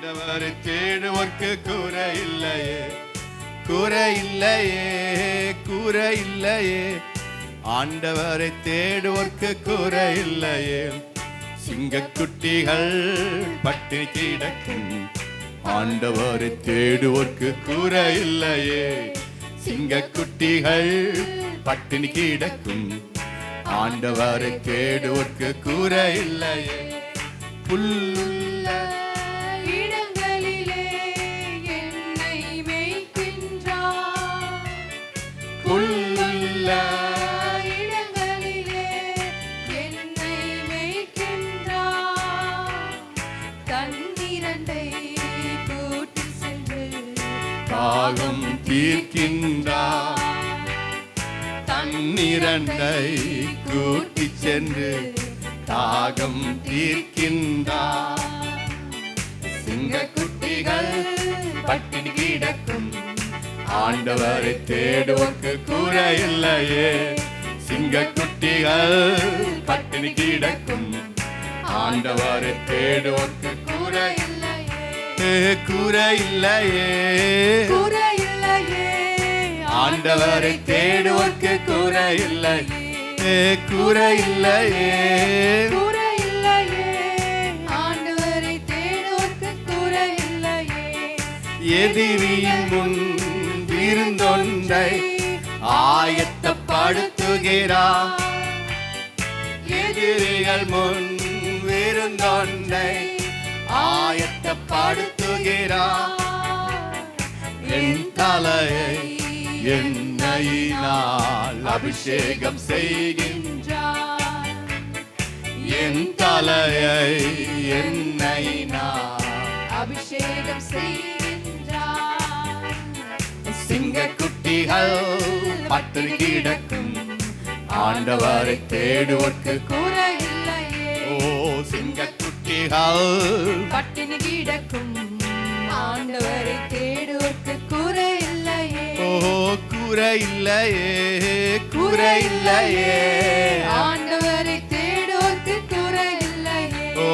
ஆண்டவரை தேடுவோர்க்கு குறை இல்லையே, குறை இல்லையே, குறை இல்லையே. ஆண்டவரை தேடுவோர்க்கு குறை இல்லையே. சிங்கக்குட்டிகள் பட்டினி கிடக்கும், ஆண்டவரை தேடுவோர்க்கு குறை இல்லையே. சிங்கக்குட்டிகள் பட்டினி கிடக்கும், ஆண்டவரை தேடுவோர்க்கு குறை இல்லையே. புல்லுள்ள இடங்களிலே என்னை மேய்க்கின்றார், புல்லுள்ள இடங்களிலே என்னை மேய்க்கின்றார். தண்ணீரண்டை கூட்டி சென்று தாகம் தீர்க்கின்றார், தண்ணீரண்டை கூட்டி சென்று தாகம் தீர்க்கின்றார். சிங்கக்குட்டிகள் பட்டினி கிடக்கும், ஆண்டவரை தேடுவோர்க்கு குறை இல்லையே. சிங்கக்குட்டிகள் பட்டினி கிடக்கும், ஆண்டவரை தேடுவோர்க்கு குறை இல்லையே, குறை இல்லையே, குறை இல்லையே. ஆண்டவரை தேடுவோர்க்கு குறை இல்லையே, குறை இல்லையே, குறை இல்லையே. ஆண்டவரை தேடுவோர்க்கு குறை இல்லையே. எதிரியின் முன் விருந்தொன்றை ஆயத்தப்படுத்துகிறார், எதிரிகள் முன் விருந்தொன்றை ஆயத்தப்படுத்துகிறார். என் தலையை எண்ணெயினால் அபிஷேகம் செய்கின்றார், என் தலையை எண்ணெயினால் அபிஷேகம் செய்கின்றார். சிங்கக்குட்டிகள் பட்டினி கிடக்கும், ஆண்டவரை தேடுவோர்க்கு குறை இல்லையே. ஓ சிங்கக்குட்டிகள் பட்டினி கிடக்கும், ஆண்டவரை தேடுவோர்க்கு குறை இல்லையே. ஓ குறை இல்லையே, குறை இல்லையே, ஆண்டவரை தேடுவோர்க்கு குறை இல்லையே. ஓ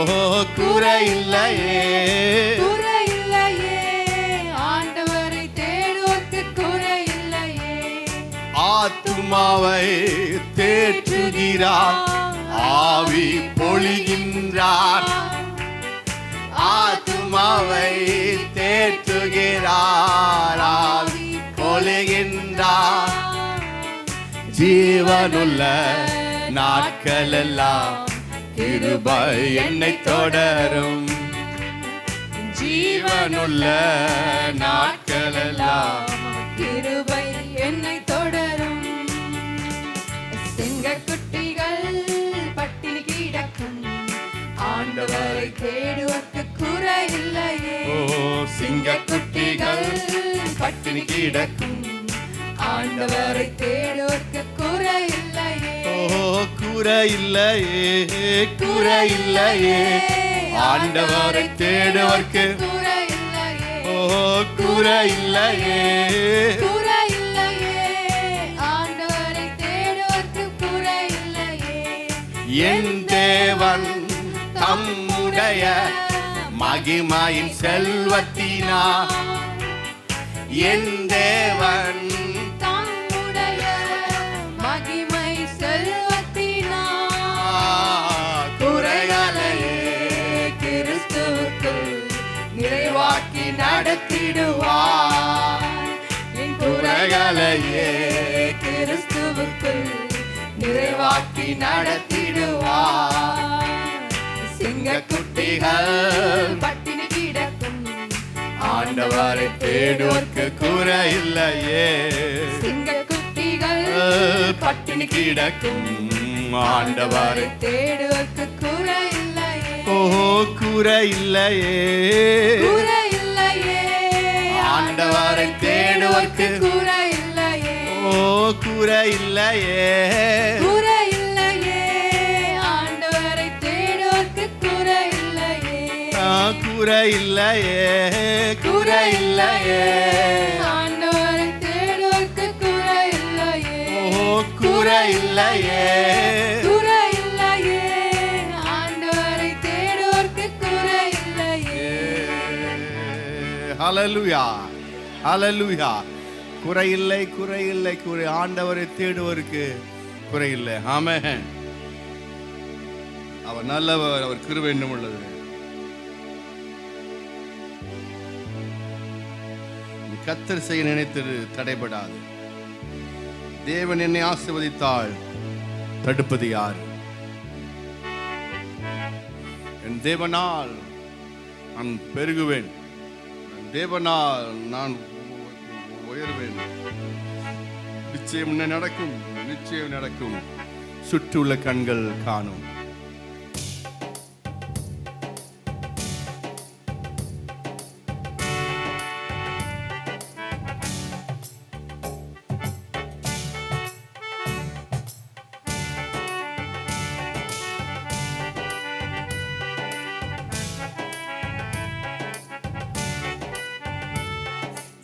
குறை இல்லையே, குறை இல்லையே. ஆண்டவரை தேடுவோர்க்கு குறை இல்லையே. ஆத்துமாவை தேற்றுகிறார், ஆவி பொழிகின்றார். ஆத்துமாவை தேற்றுகிறார், ஆவி பொழிகின்றார். ஜீவனுள்ள நாட்களெல்லாம் கிருபை என்னை தொடரும், ஜீவனுள்ள நாட்களெல்லாம் கிருபை என்னை தொடரும். சிங்கக்குட்டிகள் பட்டினி கிடக்கும், ஆண்டவரை தேடுவோர்க்கு குறை இல்லையே. ஓ சிங்கக்குட்டிகள் பட்டினி கிடக்கும், ஆண்டவரை தேடுவோர்க்கு குறை இல்லையே. ஓ குறை இல்லையே, குறை இல்லையே, ஆண்டவரை தேடுவோர்க்கு குறை இல்லையே. ஓ குறை இல்லையே, குறை இல்லையே. ஆண்டவரை தேடுவோர்க்கு குறை இல்லையே. என் தேவன் தம்முடைய மகிமையின் செல்வத்தினார், என் தேவன் தம்முடைய மகிமை செல்வத்தினார் குறைகளையே கிறிஸ்துவுக்குள் நிறைவாக்கி நடத்திடுவார். என் குறைகளையே கிறிஸ்துவுக்குள் நிறைவாக்கி நடத்திடுவார். சிங்கக்குட்டிகள் பட்டினி கிடக்கும், ஆண்டவரை தேடுவோர்க்கு குறை இல்லையே. சிங்கக்குட்டிகள் பட்டினி கிடக்கும், ஆண்டவரை தேடுவோர்க்கு குறை இல்லையே. ஓ குறை இல்லையே, குறை இல்லையே. ஆண்டவரை தேடுவோர்க்கு குறை இல்லையே. ஓ குறை இல்லையே, குறை இல்லையே. ஆண்டவரை தேடுவோர்க்கு குறை இல்லையே. குறை இல்லையே, குறை இல்லையே, ஆண்டவரை தேடுவோர்க்கு குறை இல்லையே. ஓ குறை இல்லையே, குறை இல்லையே. ஆண்டவரை தேடுவோர்க்கு குறை இல்லையே. ஹalleluya ஹalleluya. குறையில்லை குறையில்லை குறை. ஆண்டவரை தேடுவோருக்கு குறையில்லை. ஆமென். அவர் நல்லவர், அவர் கிருபை இன்னும் உள்ளது. கர்த்தர் செய்ய நினைத்தது தடைபடாது. தேவன் என்னை ஆசீர்வதித்தால் தடுப்பது யார்? என் தேவனால் நான் பெருகுவேன், என் தேவனால் நான் உயர்வேன். நிச்சயம் நடக்கும், நிச்சயம் நடக்கும். சுற்றியுள்ள கண்கள் காணும்.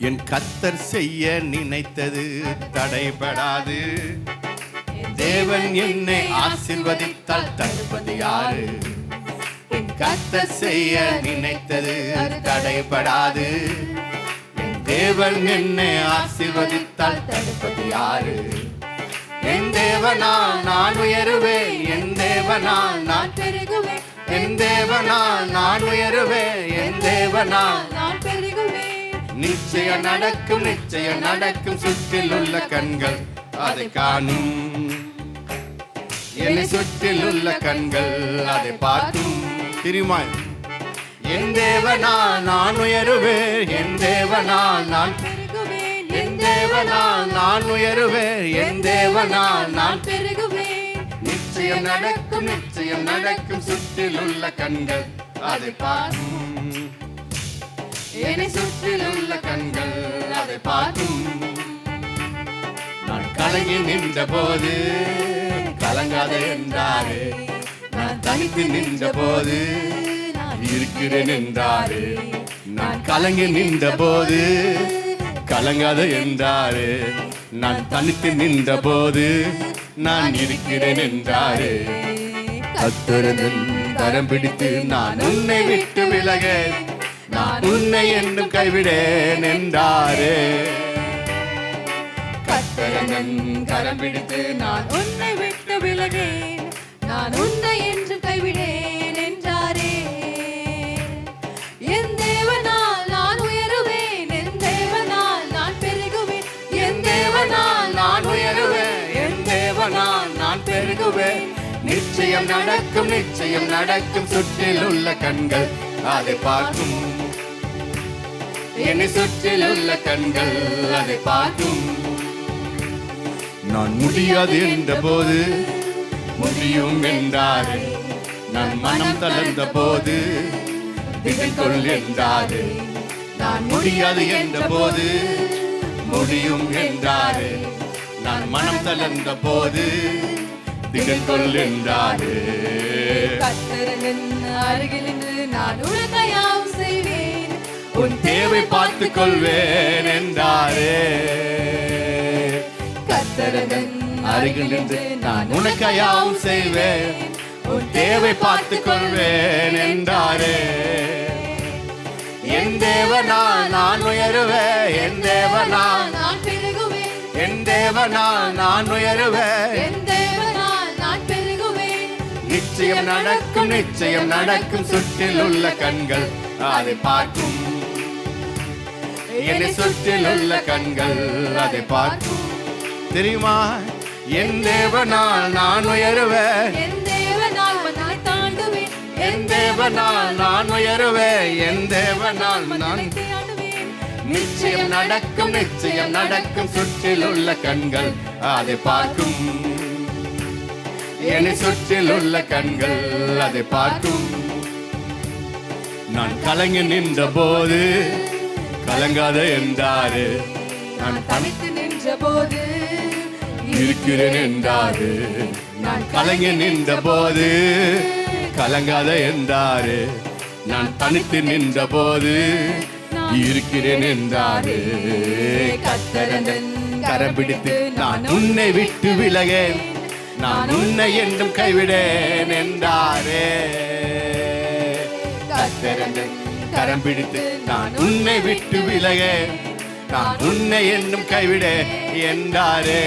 என் கர்த்தர் செய்ய நினைத்தது தடைபடாது. தேவன் என்னை ஆசீர்வதித்தால் தடுப்பது யாரு? என் கர்த்தர் செய்ய நினைத்தது தடைபடாது. என் தேவன் என்னை ஆசீர்வதித்தால் தடுப்பது யாரு? என் தேவனால் நான் உயருவேன், என் தேவனால் நான் பெருகுவேன், என் தேவனால் நான் உயருவேன், என் தேவனால் நான் பெருகுவேன். நிச்சயம் நடக்கும், நிச்சயம் நடக்கும். சுற்றில் உள்ள கண்கள் அதை காணும். என்னை சுற்றில் உள்ள கண்கள் அதை பார்க்கும். தெரியுமா? என் தேவனால் நான் உயருவேன், என் தேவனால் நான் பெருகுவேன், என் தேவனால் நான் உயருவேன், என் தேவனால் நான் பெருகுவேன். நிச்சயம் நடக்கும், நிச்சயம் நடக்கும். சுற்றில் உள்ள கண்கள் அதை பார்க்கும். என்னை சுற்றில் உள்ள கண்கள் அதை பார்க்கும். நான் கலங்கி நின்ற போது கலங்காத என்றாரு. நான் தனித்து நின்ற போது இருக்கிறேன் என்றாரு. நான் கலங்கி நின்ற போது கலங்காத என்றாரு. நான் தனித்து நின்ற போது நான் இருக்கிறேன் என்றாரு. கர்த்தரின் கரம் பிடித்து நான் உன்னை விட்டு விலக, நான் உன்னை என்றும் கைவிடேன் என்றாரே. கர்த்தரின் கரம் பிடித்து நான் உன்னை விட்டு விலகேன், நான் உன்னை என்றும் கைவிடேன் என்றாரே. என் தேவனால் நான் உயருவேன், என் தேவனால் நான் பெருகுவேன், என் தேவனால் நான் உயருவேன், என் தேவனால் நான் பெருகுவேன். நிச்சயம் நடக்கும், நிச்சயம் நடக்கும். சுற்றில் உள்ள கண்கள் அதை பார்க்கும். என்னை சுற்றில் உள்ள கண்கள் அதை பார்க்கும். நான் முடியாது என்ற போது முடியும் என்றாரு. நான் மனம் தளர்ந்த போது திகில் கொள் என்றாரு. நான் முடியாது என்ற போது முடியும் என்றாரு. நான் மனம் தளர்ந்த போது திகில் கொள் என்றாரு. கர்த்தரின் அருகில் நின்று நான் உனக்கு யாவும் செய்வேன், உன் தேவை பார்த்துக் கொள்வேன் என்றாரே. கர்த்தரின் அருகில் நின்று நான் உனக்கு யாவும் செய்வேன், உன் தேவை பார்த்துக் கொள்வேன் என்றாரே. என் தேவனால் நான் உயருவேன், என் தேவனால் நான் பெருகுவேன், என் தேவனால் நான் உயருவேன். என் தேவனால் நான் பெருகுவேன். நிச்சயம் நடக்கும், நிச்சயம் நடக்கும். சுற்றில் உள்ள கண்கள் அதை பார்க்கும். என்னை சுற்றில் உள்ள கண்கள் அதை பார்க்கும். தெரியுமா? என் தேவனால் நான் உயருவேன், என் தேவனால் மண்ணை தாண்டுவேன், என் தேவனால் நான் உயருவேன், என் தேவனால் நான் தாண்டுவேன். நிச்சயம் நடக்கும், நிச்சயம் நடக்கும். சுற்றில் உள்ள கண்கள் அதை பார்க்கும். என்னை சுற்றில் உள்ள கண்கள் அதை பார்க்கும். நான் கலங்கி நின்ற போது கலங்காத என்றாரு. நான் தனித்து நின்ற போது இருக்கிறேன் என்றாரு. நான் கலங்கி நின்ற போது கலங்காத என்றாரு. நான் தனித்து நின்ற போது இருக்கிறேன் என்றாரு. கர்த்தரின் கரம் பிடித்து நான் உன்னை விட்டு விலகேன், நான் உன்னை என்றும் கைவிடேன் என்றாரே. கர்த்தரின் கரம் பிடித்து நான் உன்னை விட்டு விலக நான் உன்னை என்னும் கைவிட என்றாரே.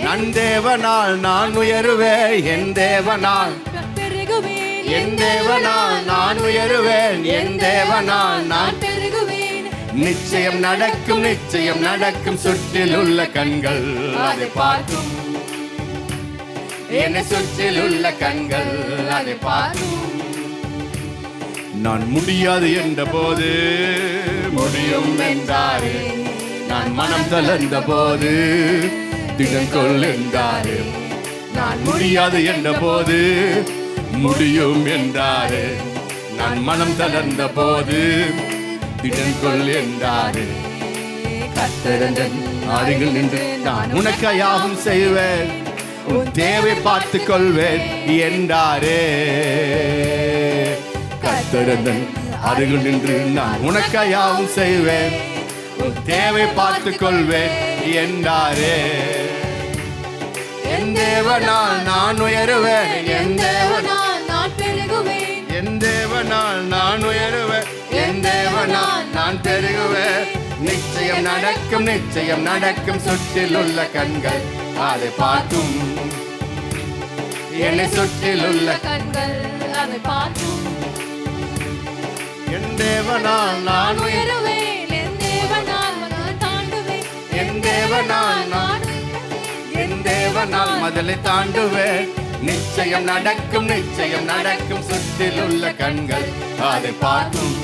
நன் தேவனால் நான் உயருவேன், என் தேவனால் பெருகுவேன், என் தேவனால் நான் உயருவேன், என் தேவனால் நான் பெருகுவேன். நிச்சயம் நடக்கும், நிச்சயம் நடக்கும். சுற்றில் உள்ள கண்கள் அதை பார்க்கும், என்னை சுற்றில் உள்ள கண்கள் அதை பார்க்கும். நான் முடியாது என்ற போது முடியும் என்றாரே, நான் மனம் தளர்ந்த போது திடங்கொள் என்றாரே. நான் முடியாது என்ற போது முடியும் என்றாரே, நான் மனம் தளர்ந்த போது திடங்கொள் என்றாரே. கர்த்தரன் அருகில் நின்று நான் உனக்கு யாவும் செய்வேன், உன் தேவை பார்த்துக் கொள்வேன் என்றாரே. கர்த்தரன் அருகில் நின்று நான் உனக்கு யாவும் செய்வேன், உன் தேவை பார்த்துக் கொள்வேன் என்றாரே. என் தேவனால் நான் உயருவேன், என் தேவனால் நான் பெருகுவேன், என் தேவனால் நான் உயருவேன், என் தேவனால் நான் பெருகுவேன். நிச்சயம் நடக்கும், நிச்சயம் நடக்கும். சுற்றில் உள்ள கண்கள் அதை பார்க்கும், என்னை சுற்றில் உள்ள கண்கள் அதை பார்க்கும். என் தேவனால் நான் உயருவேன், என் தேவனால் நான் தாண்டுவேன், என் தேவனால் நான் என் தேவனால் மதலை தாண்டுவேன். நிச்சயம் நடக்கும், நிச்சயம் நடக்கும். சுற்றில் உள்ள கண்கள் அதை பார்க்கும்,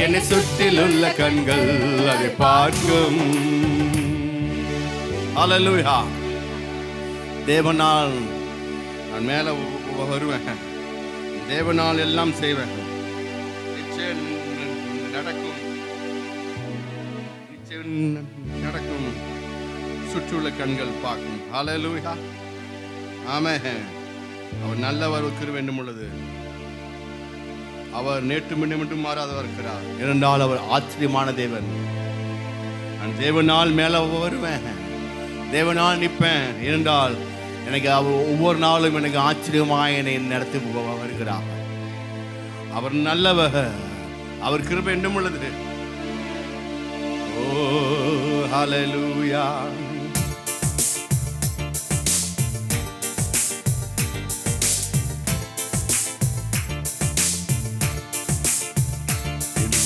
என்னை சுற்றில் உள்ள கண்கள் அதை பார்க்கும். அல்லேலூயா. தேவனால் நான் மேல வருவேன், தேவனால் எல்லாம் செய்வேன். நிச்சயம் நடக்கும், நிச்சயம் நடக்கும். சுற்றியுள்ள கண்கள் பார்க்கும். அல்லேலூயா. ஆமென். அவர் நல்லவர், கிருபை வேண்டும் உள்ளது. அவர் நேற்று மீண்டும் மாறாதவர் இருக்கிறார். இரண்டால் அவர் ஆச்சரியமான தேவன். நான் தேவனால் மேல வருவேன், தேவனால் நிற்பேன். இரண்டால் எனக்கு அவர் ஒவ்வொரு நாளும் எனக்கு ஆச்சரியமாக என்னை நடத்தி வருகிறார். அவர் நல்லவர், அவர் கிருபை வேண்டும் உள்ளது. ஓ ஹல்லேலூயா.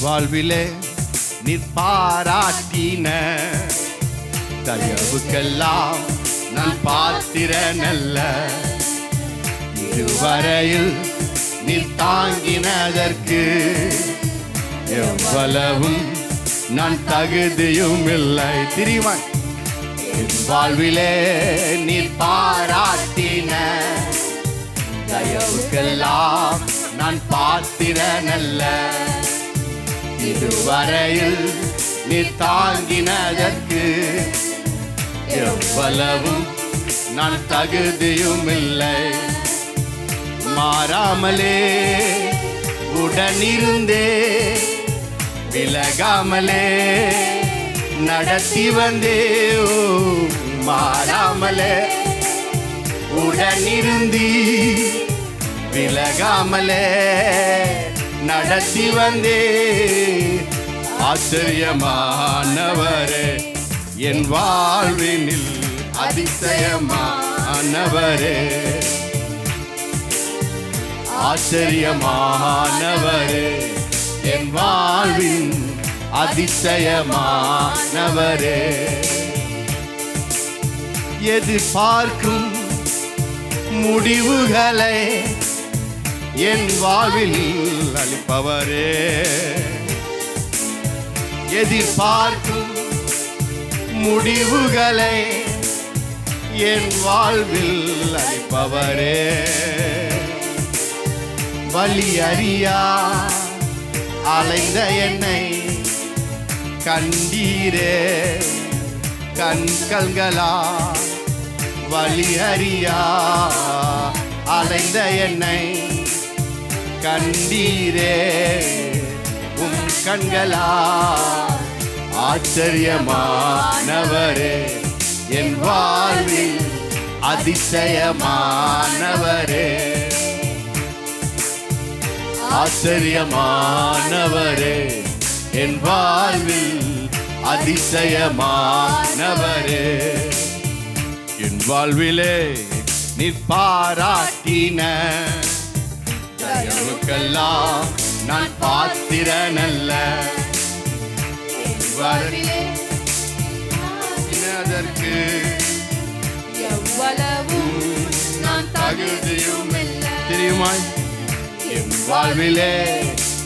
வாழ்விலே நீர் பாராட்டின தயவுக்கெல்லாம் நான் பாத்திரனல்ல. இதுவரையில் நீர் தாங்கினதற்கு எவ்வளவும் நான் தகுதியும் இல்லை. திரிவான் என் வாழ்விலே நீர் பாராட்டின தயவுக்கெல்லாம் நான் பாத்திரனல்ல. இதுவரையில் நீ தாங்கினதற்கு எவ்வளவும் நான் தகுதியும் இல்லை. மாறாமலே உடனிருந்தே விலகாமலே நடத்தி வந்தே. மாறாமலே உடனிருந்தி விலகாமலே நடத்தி வந்தே. ஆச்சரியமானவரே என் வாழ்வினில் அதிசயமானவரே. ஆச்சரியமானவரே என் வாழ்வின் அதிசயமானவரே. எதிர்பார்க்கும் முடிவுகளை என் வாழ்வில் அளிப்பவரே. எதிர்பார்க்கும் முடிவுகளை என் வாழ்வில் அளிப்பவரே. வலி அறியா அலைந்த என்னை கண்டீரே கண்கள்களா. வலி அறியா அலைந்த என்னை கண்டீரே உம் கண்களா. ஆச்சரியமானவரே என் வாழ்வில் அதிசயமானவரே. ஆச்சரியமானவரே, என் வாழ்வில் அதிசயமானவரே. என் வாழ்விலே நீ பாராட்டின தயவுக்கெல்லாம் நான் பாத்திரனல்ல. என் வாழ்விலே அதற்கு எவ்வளவும் நான் தகுதியும் இல்லை. தெரியுமா? என் வாழ்விலே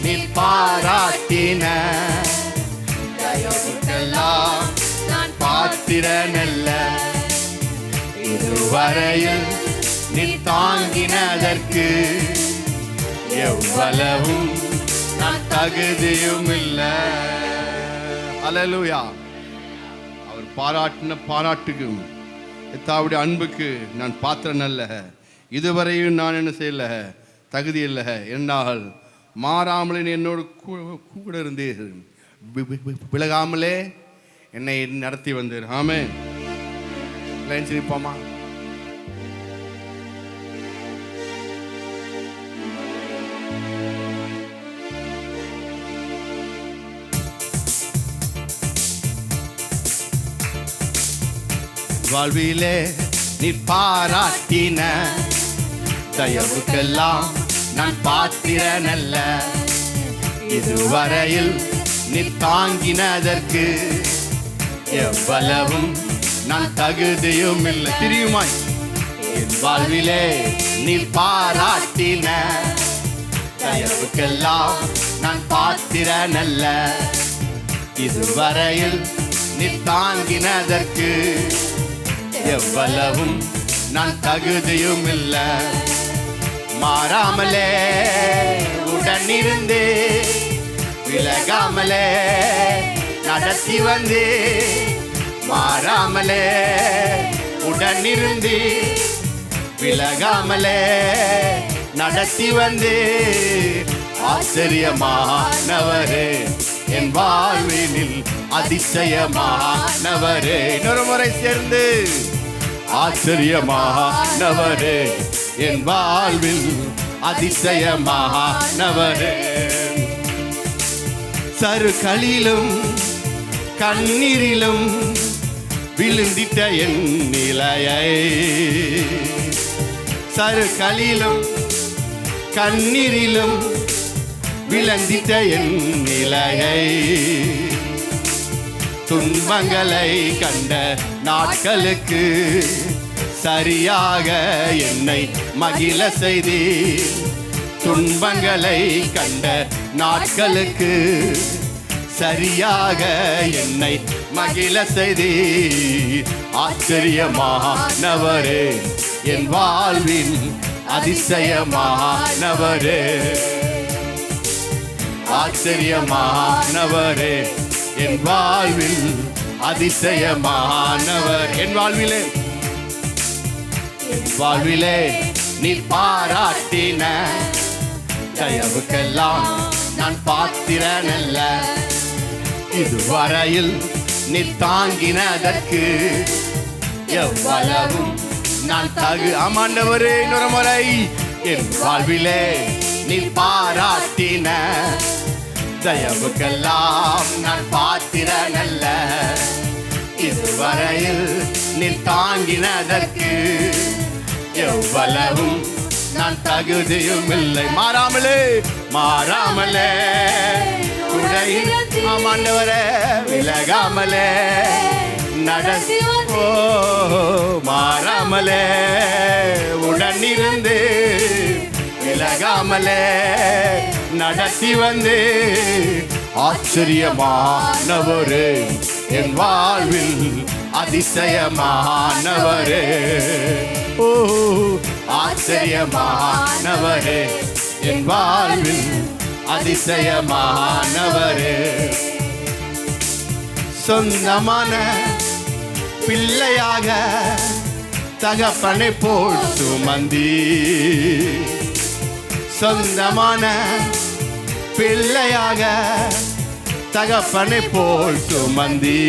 நீ பாராட்டின தயவுக்கெல்லாம் நான் பாத்திரனல்ல. இதுவரையில் நீ தாங்கினதற்கு எவ்வளவும் நான் தகுதியும் இல்லை. அல்லேலூயா. அவர் பாராட்டின பாராட்டுக்கும் எத்தாவுடைய அன்புக்கு நான் பாத்திரம் அல்ல. இதுவரையும் நான் என்ன செய்யல, தகுதி இல்லை. என்னால் மாறாமலே என்னோடு கூட இருந்தீர், விலகாமலே என்னை நடத்தி வந்தீர். ஆமென். சிரிப்போமா? வாழ்விலே நீ பாராட்டின தயவுக்கெல்லாம் நான் பாத்திரனல்ல. இதுவரையில் நீ தாங்கினதற்கு எவ்வளவும் நான் தகுதியும் இல்லை. தெரியுமாய்? என் வாழ்விலே நீ பாராட்டின தயவுக்கெல்லாம் நான் பாத்திரனல்ல. இதுவரையில் நீ தாங்கினதற்கு எவ்வளவும் நான் தகுதியும் இல்லை. மாறாமலே உடனிருந்து விலகாமலே நடத்தி வந்து, மாறாமலே உடனிருந்து விலகாமலே நடத்தி வந்து, ஆச்சரியமானவரே, என் வாழ்வினில் அதிசயமானவரே. இன்னொரு முறை சேர்ந்து, ஆச்சரியமானவரே, என் வாழ்வில் அதிசயமானவரே. சருக்களிலும் கண்ணீரிலும் விழுந்திட்ட என் நிலையை, சருக்களிலும் கண்ணீரிலும் விழுந்திட்ட என் நிலையை, துன்பங்களை கண்ட நாட்களுக்கு சரியாக என்னை மகிழ செய்தி. துன்பங்களை கண்ட நாட்களுக்கு சரியாக என்னை மகிழ செய்தி. ஆச்சரியமானவரே, என் வாழ்வின் அதிசயமானவரே. ஆச்சரியமானவரே, என் வாழ்வில் அதிசயமானவர். என் வாழ்விலே வாழ்விலே நீ பாராட்டின தயவுக்கெல்லாம் நான் பாத்திரனல்ல. இதுவரையில் நீ தாங்கினதற்கு எவ்வளவும் நான் ஆமாண்டவரே. இன்னொரு முறை, என் வாழ்விலே நீ பாராட்டின தயவுக்கெல்லாம் நான் பாத்திரனல்ல. இதுவரையில் நீ தாங்கினதற்கு எவ்வளவும் நான் தகுதியும் இல்லை. மாறாமலே மாறாமலே உடையில் ஆமாண்டவரே விலகாமலே நடத்தி, ஓ மாறாமலே உடனிருந்து விலகாமலே நடத்தி வந்து, ஆச்சரியமானவரே, என் வாழ்வில் அதிசயமானவரே. ஓ ஆச்சரியமானவரே, என் வாழ்வில் அதிசயமானவரே. சொந்தமான பிள்ளையாக தகப்பனை போல் சுமந்தி, சொந்தமான பிள்ளையாக தகப்பனை போல் சுமந்தி,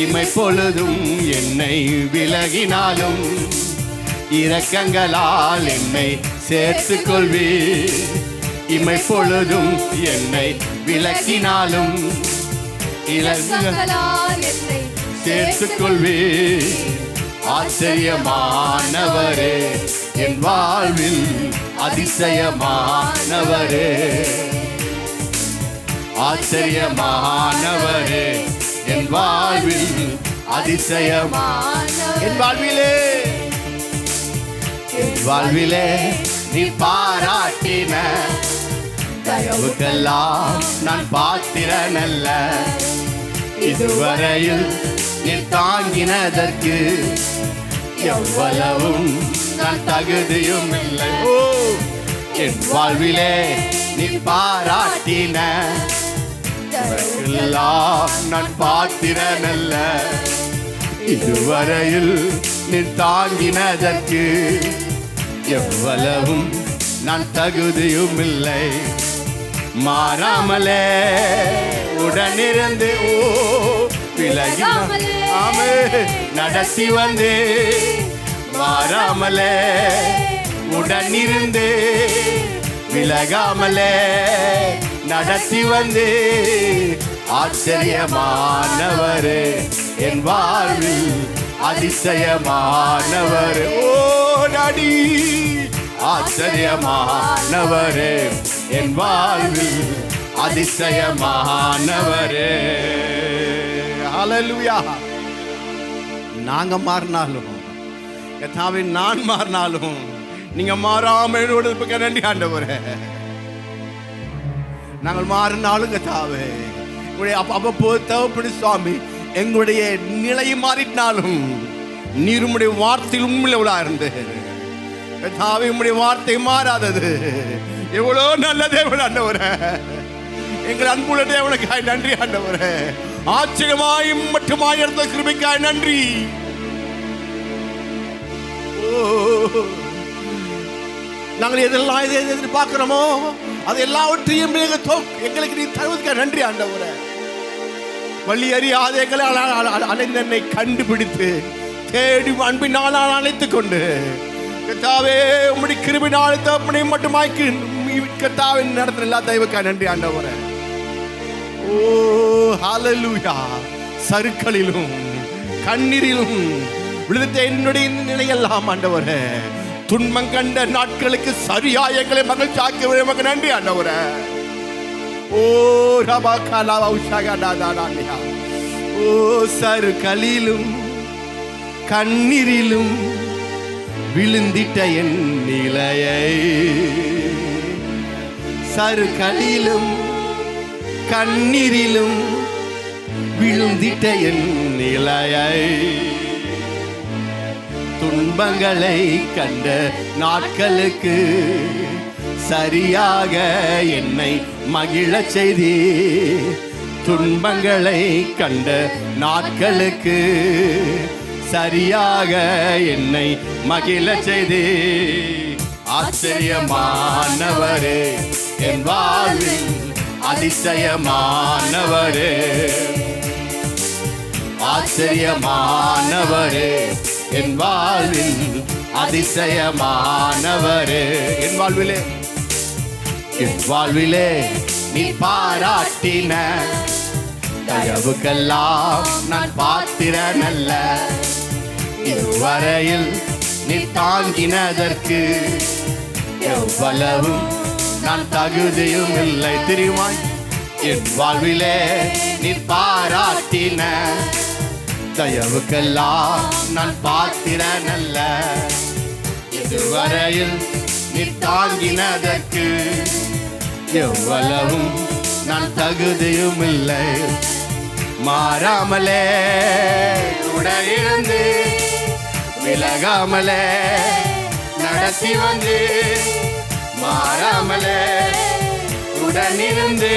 இமை பொழுதும் என்னை விலகினாலும் இரக்கங்களால் என்னை சேர்த்துக் கொள்வீர். இமை பொழுதும் என்னை விலக்கினாலும் இரக்கங்களால் என்னை சேர்த்துக் கொள்வீர். ஆச்சரியமானவரே, என் வாழ்வில் அதிசயமானவரே. ஆச்சரியமானவரே, என் வாழ்வில் அதிசயமானவரே. என் வாழ்விலே நீ பாராட்டின தயவுக்கெல்லாம் நான் பாத்திரனல்ல. இதுவரையில் நீ தாங்கினதற்கு எவ்வளவும் நான் தகுதியும் இல்லை. ஓ, என் வாழ்விலே நீ பாராட்டின தயவுக்கெல்லாம் நான் பாத்திரனல்ல. இதுவரையில் நீ தாங்கினதற்கு எவ்வளவும் நான் தகுதியும் இல்லை. மாறாமலே உடனிருந்து விலகினாலே நடத்தி வந்து. மாறாமலே உடனிருந்து விலகாமலே நடத்தி வந்து. ஆச்சரியமானவரே, என் வாழ்வில் அதிசயமானவரே. ஓ நடி ஆச்சரியமானவரே, என் வாழ்வில் அதிசயமானவரே. ஹல்லேலூயா. நாங்க மாறினாலும் கர்த்தாவே, நான் மாறினாலும் நீங்க மாறாம என்னோட நன்றி ஆண்டவரே. நாங்கள் மாறினாலும் கர்த்தாவே, உங்களுடைய அவ்வப்போது தேவைப்படு சுவாமி, எங்களுடைய நிலையை மாறினாலும் நீர் உம்முடைய வார்த்தையில் உண்மையுள்ளவளா இருந்து கர்த்தாவே, உம்முடைய வார்த்தை மாறாதது. எவ்வளோ நல்ல தேவன் ஆண்டவரே. எங்கள் அன்புள்ள தேவனுக்காய் நன்றி ஆண்டவரே. ஆச்சரியமாயும் மட்டுமாய் இருந்த கிருபைக்காய் நன்றி. நாங்கள் எதெல்லாம் எதிர்பார்க்கிறோமோ அது எல்லாவற்றையும் எங்களுக்கு நீ தருவதற்காக நன்றி ஆண்டவரே. வழி அறியாத எங்களை அலைந்தனை கண்டுபிடித்து தேடி அன்பினால் அழைத்துக் கொண்டு கர்த்தாவே, உம்முடைய கிருபையினால் தகப்பனை மட்டுமாக்கி கர்த்தாவின் நடத்துகிற எல்லா தெய்வக்காய் நன்றி ஆண்டவரே. ஓ ஹல்லேலூயா. சறுக்களிலும் கண்ணீரிலும் விழுந்த என்னுடைய நிலையெல்லாம் ஆண்டவரே, துன்பம் கண்ட நாட்களுக்கு சரியாய் எங்களை மகிழ்ச்சியாக்கி மக்கு நன்றி ஆண்டவரே. ஓ ரபாகலா உஷகடாடாடாலியா. ஓ சறுக்களிலும் கண்ணீரிலும் விழுந்திட்ட என் நிலையை, சறுக்களிலும் கண்ணீரிலும் விழுந்திட்ட என் நிலையை, துன்பங்களை கண்ட நாட்களுக்கு சரியாக என்னை மகிழச் செய்தி. துன்பங்களை கண்ட நாட்களுக்கு சரியாக என்னை மகிழச் செய்தி. ஆச்சரியமானவரே, என் வாழ்வில் அதிசயமானவரே. ஆச்சரியமானவரே, என் வாழ்வில் அதிசயமானவரே. என் வாழ்விலே நீ பாராட்டின தயவுக்கெல்லாம் நான் பாத்திரனல்ல. இதுவரையில் நீ தாங்கினதற்கு எவ்வளவும் நான் தகுதியும் இல்லை. தெரியுமாய், என் வாழ்விலே நீ பாராட்டின தயவுக்கெல்லாம் நான் பாத்திரனல்ல. இதுவரையில் நீ தாங்கினதற்கு எவ்வளவும் நான் தகுதியும் இல்லை. மாறாமலே உடனிருந்து விலகாமலே நடத்தி வந்து. மாறாமலே உடனிருந்து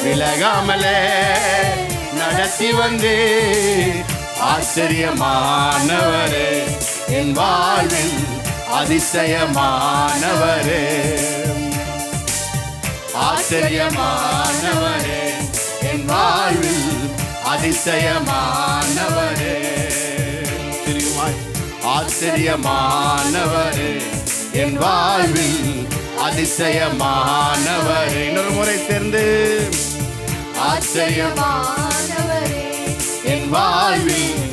விலகாமலே நடத்தி வந்து. ஆச்சரியமானவரே, என் வாழ்வில் அதிசயமானவரே. ஆச்சரியமானவரே, என் வாழ்வில் அதிசயமானவரே. தெரியுமா, ஆச்சரியமானவரே, என் வாழ்வில் அதிசயமானவரே. இன்னொரு முறை சேர்ந்து, ஆச்சரியமானவரே, என் வாழ்வில்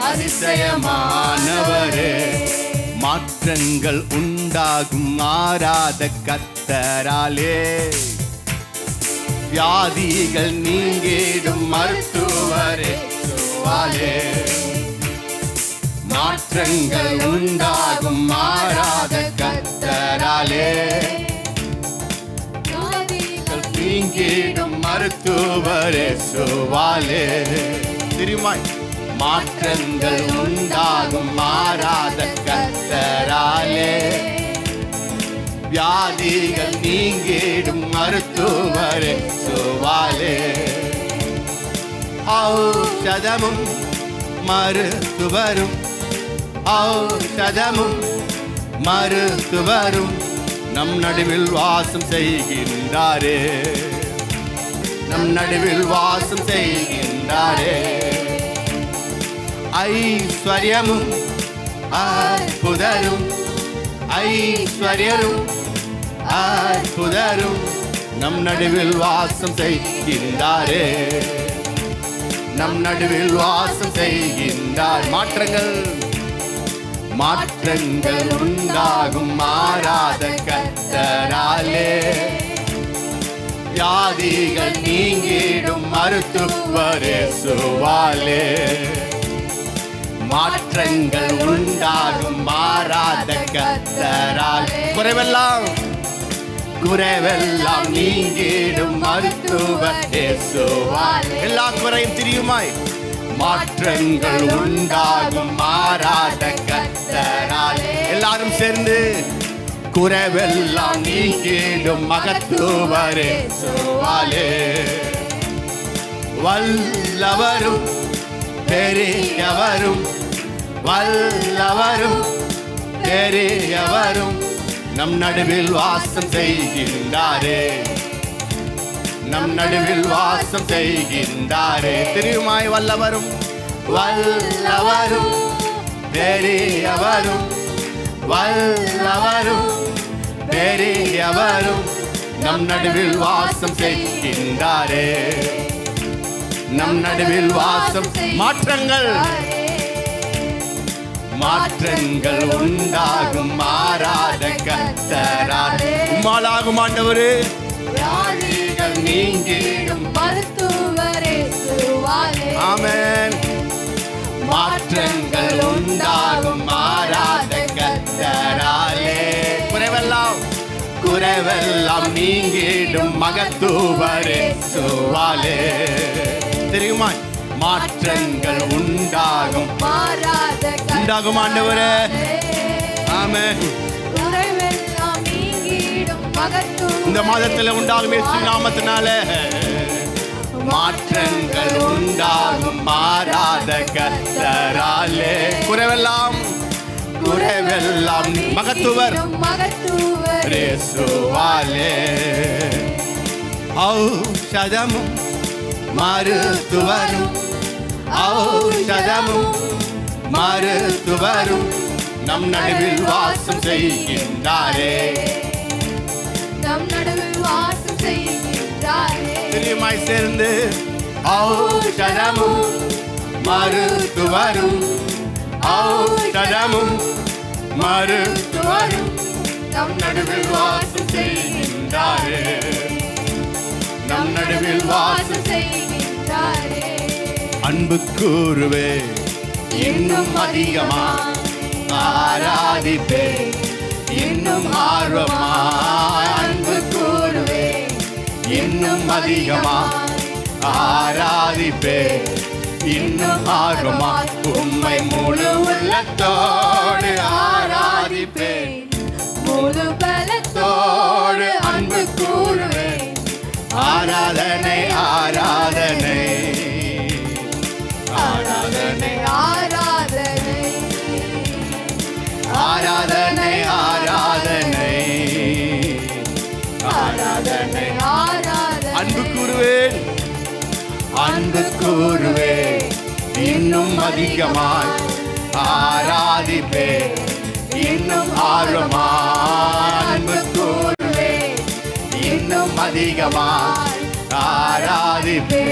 அதிசயமானவரே. மாற்றங்கள் உண்டாகும் மாறாத கர்த்தராலே, வியாதிகள் நீங்கிடும் மருத்துவரே இயேசுவாலே. மாற்றங்கள் உண்டாகும் மாறாத கர்த்தராலே, வியாதிகள் நீங்கிடும் மருத்துவரே இயேசுவாலே. தெரியுமாய், மாற்றங்கள் உண்டாகும் மாறாத கர்த்தராலே, வியாதிகள் நீங்கிடும் மருத்துவரே இயேசுவாலே. ஔஷதமும் மருத்துவரும், ஔஷதமும் மருத்துவரும் நம் நடுவில் வாசம் செய்கின்றாரே, நம் நடுவில் வாசம் செய்கின்றாரே. ஐஸ்வர்யமும் அற்புதரும், ஐஸ்வர்யரும் அற்புதரும் நம் நடுவில் வாசம் செய்கின்றாரே, நம் நடுவில் வாசம் செய்கின்றார். மாற்றங்கள் மாற்றங்கள் உண்டாகும் மாறாத கர்த்தராலே, வியாதிகள் நீங்கிடும் மருத்துவரே இயேசுவாலே. மாற்றங்கள் உண்டாகும் மாறாத கர்த்தராலே, குறைவெல்லாம் நீங்கிடும் மருத்துவர் இயேசுவாலே. எல்லா குறையும் தெரியுமாய், மாற்றங்கள் உண்டாகும் மாறாத கர்த்தராலே. எல்லாரும் சேர்ந்து, குறைவெல்லாம் நீங்கிடும் மகத்துவர் இயேசுவாலே. வல்லவரும் பெரியவரும், வல்லவரும் பெரியவரும் நம் நடுவில் வாசம் செய்கின்றாரே, நம் நடுவில் வாசம் செய்கின்றாரே. தெரியுமாய், வல்லவரும் வல்லவரும் பெரியவரும், வல்லவரும் பெரியவரும் நம் நடுவில் வாசம் செய்கின்றாரே, நம் நடுவில் வாசம். மாற்றங்கள் மாற்றங்கள் உண்டாகும் மாறாத கர்த்தராலே. உம்மாலாகும் ஆண்டவரே, வியாதிகள் நீங்கிடும் மருத்துவரே இயேசுவாலே. ஆமென். மாற்றங்கள் உண்டாகும் மாறாத கர்த்தராலே, குறைவெல்லாம் நீங்கிடும் மகத்துவரே இயேசுவாலே. தெரியுமா, மாற்றங்கள் உண்டாகும் மாறாத உண்டாகும் ஆண்டவரே. ஆமென். குறைவெல்லாம் நீங்கிடும் மகத்துவரே. இந்த மாதத்துல உண்டாகும் இயேசு நாமத்தினாலே மாற்றங்கள் உண்டாகும் மாறாத கர்த்தராலே. குறைவெல்லாம் மகத்துவர் இயேசுவாலே. ஔஷதமும் மருத்துவரும், ஔஷதமும் மருத்துவரும் நம் நடுவில் வாசம் செய்கின்றாரே, நம் நடுவில் வாசம் செய்கின்றாரே. தெரியுமாய் சேர்ந்து, ஔஷதமும் மருத்துவரும், ஔஷதமும் மருத்துவரும் நம் நடுவில் வாசம் செய்கின்றாரே, நம் நடுவில் வாசம் செய்கின்றாரே. அன்பு கூறுவே இன்னும் அதிகமா ஆராதிப்பே, இன்னும் ஆர்வமாய் அன்பு கூறுவே இன்னும் அதிகமா ஆராதிப்பே, இன்னும் ஆர்வமாய் உம்மை முழு உள்ளத்தோடு ஆராதிப்பேன், முழு பலத்தோடு அன்பு கூறுவேன். ஆராதனை ஆராதனை ஆராதனை ஆராதனை ஆராதனை ஆராதனை ஆராதனை ஆராதனை. அன்பு கூறுவேன், அன்பு கூறுவேன் இன்னும் அதிகமாய் ஆராதிப்பே இன்னும் ஆழமாய் அன்பு கூறுவே இன்னும் அதிகமாய் ஆராதிப்பே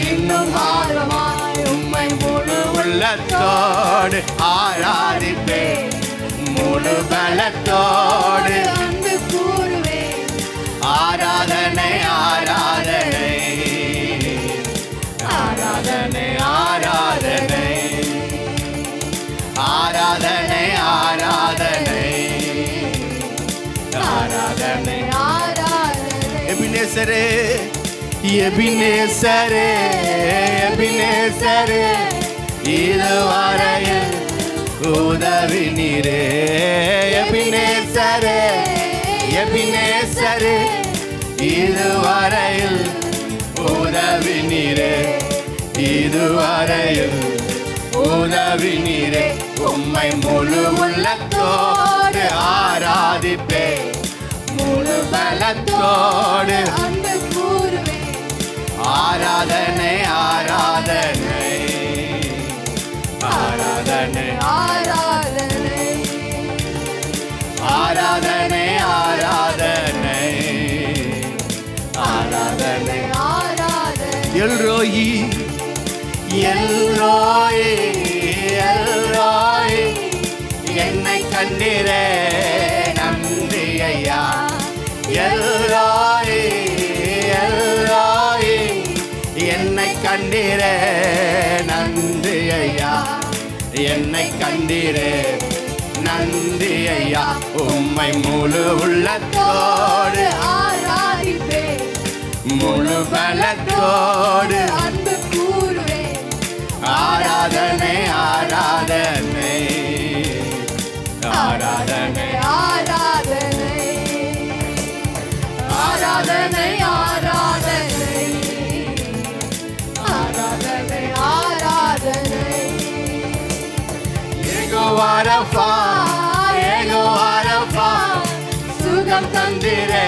இன்னும் ஆழமாய் உம்மை முழு உள்ளத்தோடு ஆராதிப்பே முழு பலத்தோடு அன்பு கூறுவே ஆராதனை ஆராதனை ஆராதனை ஆராதனை ஆராதனை ஆராதனை ஆராதனை ஆராதனை எபினேசரே எபினேசரே எபினேசரே இதுவரையில் உதவி நீரே எபினேசரே எபினேசரே இதுவரையில் உதவி நீரே இதுவரையில் உதவி நீரே உம்மை முழு உள்ளத்தோடு ஆராதிப்பே முழு பலத்தோடு அன்பு கூறுவே ஆராதனை ஆராதனை ஆராதனை ஆராதனை ஆராதனை ஆராதனை ஆராதனை ஆராதனை எல்ரோயி எல்ரோயி எல்ரோயி என்னை கண்டீரே நன்றி ஐயா எல்ரோயி எல்ரோயி என்னை கண்டீரே நன்றி ஐயா என்னை கண்டீரே நன்றி ஐயா உம்மை முழு உள்ளத்தோடு ஆராதிப்பே முழு பலத்தோடு அன்பு கூறுவே ஆராதனை ஆராதனை ஆராதனை ஆராதனை ஆராதனை ஆராதனை ஆராதனை ஆராதனை யெகோவா ரஃபா யெகோவா ரஃபா சுகம் தந்திரே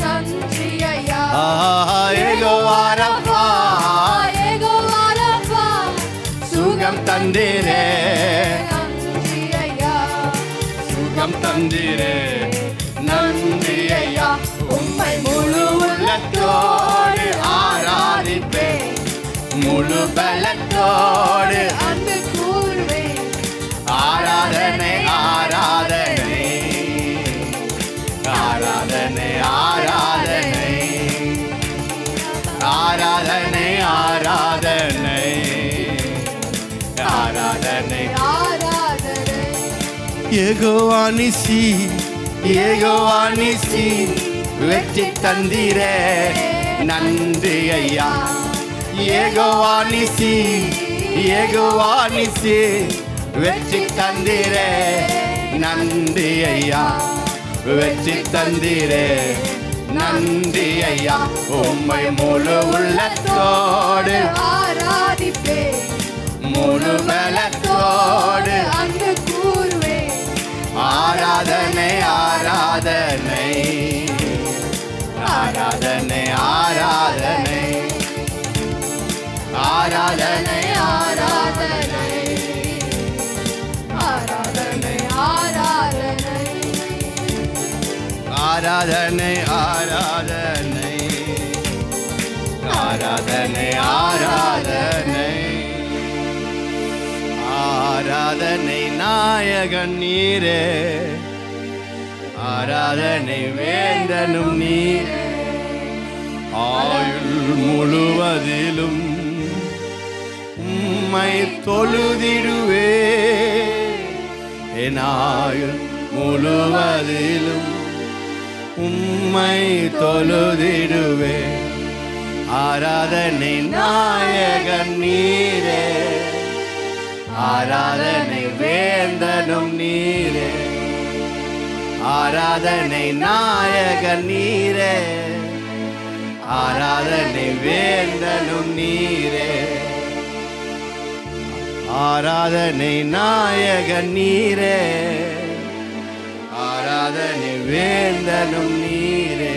நன்றி ஐயா யெகோவா ரஃபா யெகோவா ரஃபா சுகம் தந்தீரே நன்றி ஐயா சுகம் தந்தீரே நன்றி ஐயா உம்மை முழு உள்ளத்தோடு ஆராதிப்பே முழு பலத்தோடு அன்பு கூறுவே ஆராதனை ஆராதனை ஆராதனை ஆராதனை ஆராதனை ஆராதனை ஆராதனை ஆராதனை யெகோவா நிசி யெகோவா நிசி வெற்றி தந்தீரே நன்றி ஐயா யெகோவா நிசி யெகோவா நிசி வெற்றி தந்தீரே நன்றி ஐயா வெற்றி தந்தீரே நன்றி ஐயா உம்மை முழு உள்ளத்தோடு ஆராதிப்பே முழு பலத்தோடு அன்பு கூறுவே ஆராதனை ஆராதனை ஆராதனை ஆராதனை ஆராதனை ஆராதனை ஆராதனை ஆராதனை ஆராதனை ஆராதனை ஆராதனை ஆராதனை ஆராதனை நாயகன் நீரே ஆராதனை வேந்தனும் நீரே ஆயுள் முழுவதிலும் உம்மை தொழுதிடுவே என் ஆயுள் முழுவதிலும் உம்மை தொழுதிடுவே ஆராதனை நாயகன் நீரே ஆராதனை வேந்தனும் நீரே ஆராதனை நாயகன் நீரே ஆராதனை வேந்தனும் நீரே ஆராதனை நாயகன் நீரே ஆராதனை வேந்தனும் நீரே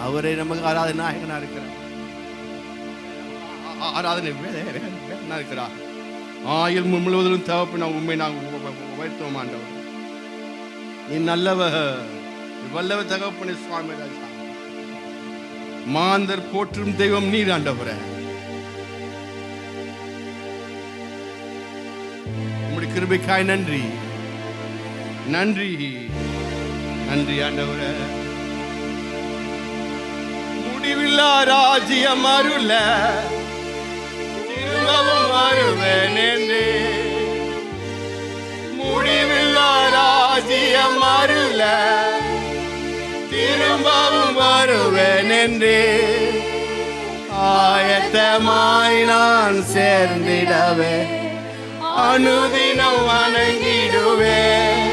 அவரே நமக்கு ஆராதனை நாயகனா இருக்கிறார் ஆராதனை வேந்தனா இருக்கிறார் ஆயுள் முழுவதும் தகப்பன் உண்மை நாங்கள் உயர்த்துவோம் ஆண்டவர். நீ நல்லவர், வல்லவ தகப்பனே சுவாமி ராஜா. மாந்தர் போற்றும் தெய்வம் நீர் ஆண்டவரே. உம்முடைய கிருபைக்காய் நன்றி, நன்றி, நன்றி ஆண்டவரே. முடிவில்லா ராஜ்யம் அருள திரும்பவும் வருவேன் என்று, முடிவில்லா ராஜ்யம் அருள திரும்பவும் வருவேன் என்று, ஆயத்தமாய் நான் சேர்ந்திடவே அனுதினம் வணங்கிடுவேன்.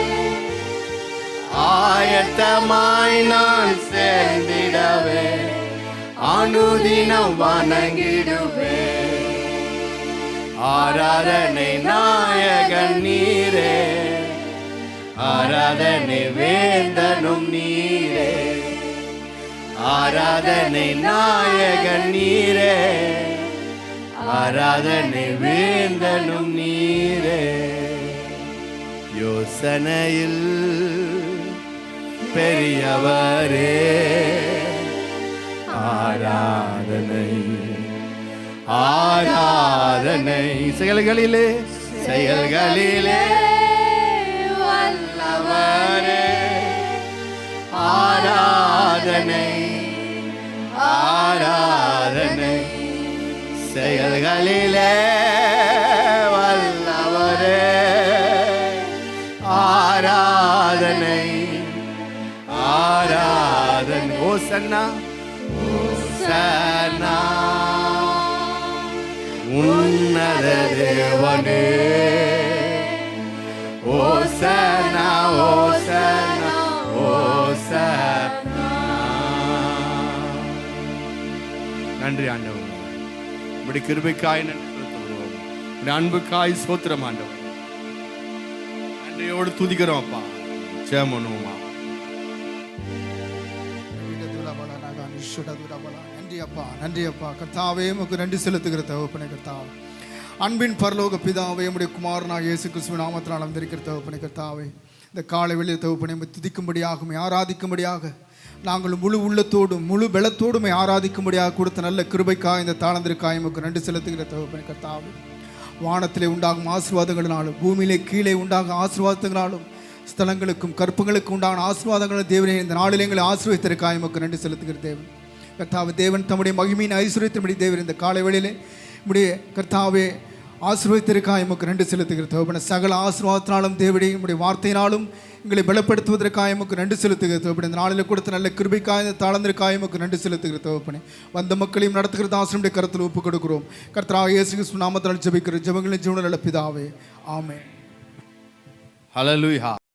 ஆயத்தமாய் நான் சேர்ந்திடவே அனுதினம் வணங்கிடுவேன். ஆராதனை நாயகன் நீரே, ஆராதனை வேந்தனும் நீரே, ஆராதனை நாயகன் நீரே, ஆராதனை வேந்தனும் நீரே. யோசனையில் பெரியவரே, ஆராதனை, ஆராதனை. செயல்களிலே, செயல்களிலே வல்லவரே, ஆராதனை, ஆராதனை. செயல்களிலே வல்லவரே, ஆராதனை, ஆராதனை. ஓசன்னா, ஓசன்னா உன்னத தேவனே, ஓசன்னா, ஓசன்னா, ஓசன்னா. நன்றி ஆண்டவர், இப்படி கிருபைக்காய் நன்றி செலுத்துகிறோம். இப்படி அன்புக்காய் சோத்திரம் ஆண்டவர். நன்றியோடு துதிக்கிறோம் அப்பா. சேமனுமா நன்றி அப்பா, நன்றி அப்பா. கர்த்தாவே உமக்கு நன்றி செலுத்துகிற தகப்பனே கர்த்தாவே. அன்பின் பரலோக பிதாவே, உம்முடைய குமாரனாக இயேசு கிறிஸ்துவின் நாமத்தினால் வந்திருக்கிற தகப்பனே கர்த்தாவே, இந்த காலை வெளிய தகப்பனே துதிக்கும்படியாக ஆராதிக்கும்படியாக நாங்கள் முழு உள்ளத்தோடும் முழு பலத்தோடுமை ஆராதிக்கும்படியாக கொடுத்த நல்ல கிருபைக்காய் இந்த தாளந்திற்காய் உமக்கு நன்றி செலுத்துகிற தகப்பனே கர்த்தாவே. வானத்திலே உண்டாகும் ஆசீர்வாதங்களினாலும் பூமியிலே கீழே உண்டாகும் ஆசீர்வாதங்களாலும் ஸ்தலங்களுக்கும் கற்பங்களுக்கும் உண்டான ஆசீர்வாதங்களும் தேவனே இந்த நாளில் எங்களை ஆசீர்வதித்திருக்காய் உமக்கு நன்றி செலுத்துகிற தேவன் கர்த்தாவே. தேவன் தம்முடைய மகிமையின் ஐஸ்வர்யத்தின்படி தேவன் இந்த காலை வேளையிலே உம்முடைய கர்த்தாவே ஆசீர்வதித்திருக்காய் உமக்கு நன்றி செலுத்துகிற தேவன். சகல ஆசீர்வாதத்தினாலும் தேவனே உம்முடைய வார்த்தையினாலும் எங்களை பலப்படுத்துவதற்காக உமக்கு நன்றி செலுத்துகிற தேவன். இந்த நாளில் கொடுத்த நல்ல கிருபைக்காய் தாளந்திற்காக உமக்கு நன்றி செலுத்துகிற தேவனே. வந்த மக்களையும் நடத்துகிற தாசனுடைய கருத்தில் ஒப்புக் கொடுக்கிறோம். கர்த்தராகிய இயேசு கிறிஸ்து நாமத்தினால் ஜெபிக்கிற ஜெபங்களின் ஜீவனுள்ள பிதாவே, ஆமென். ஹல்லேலூயா.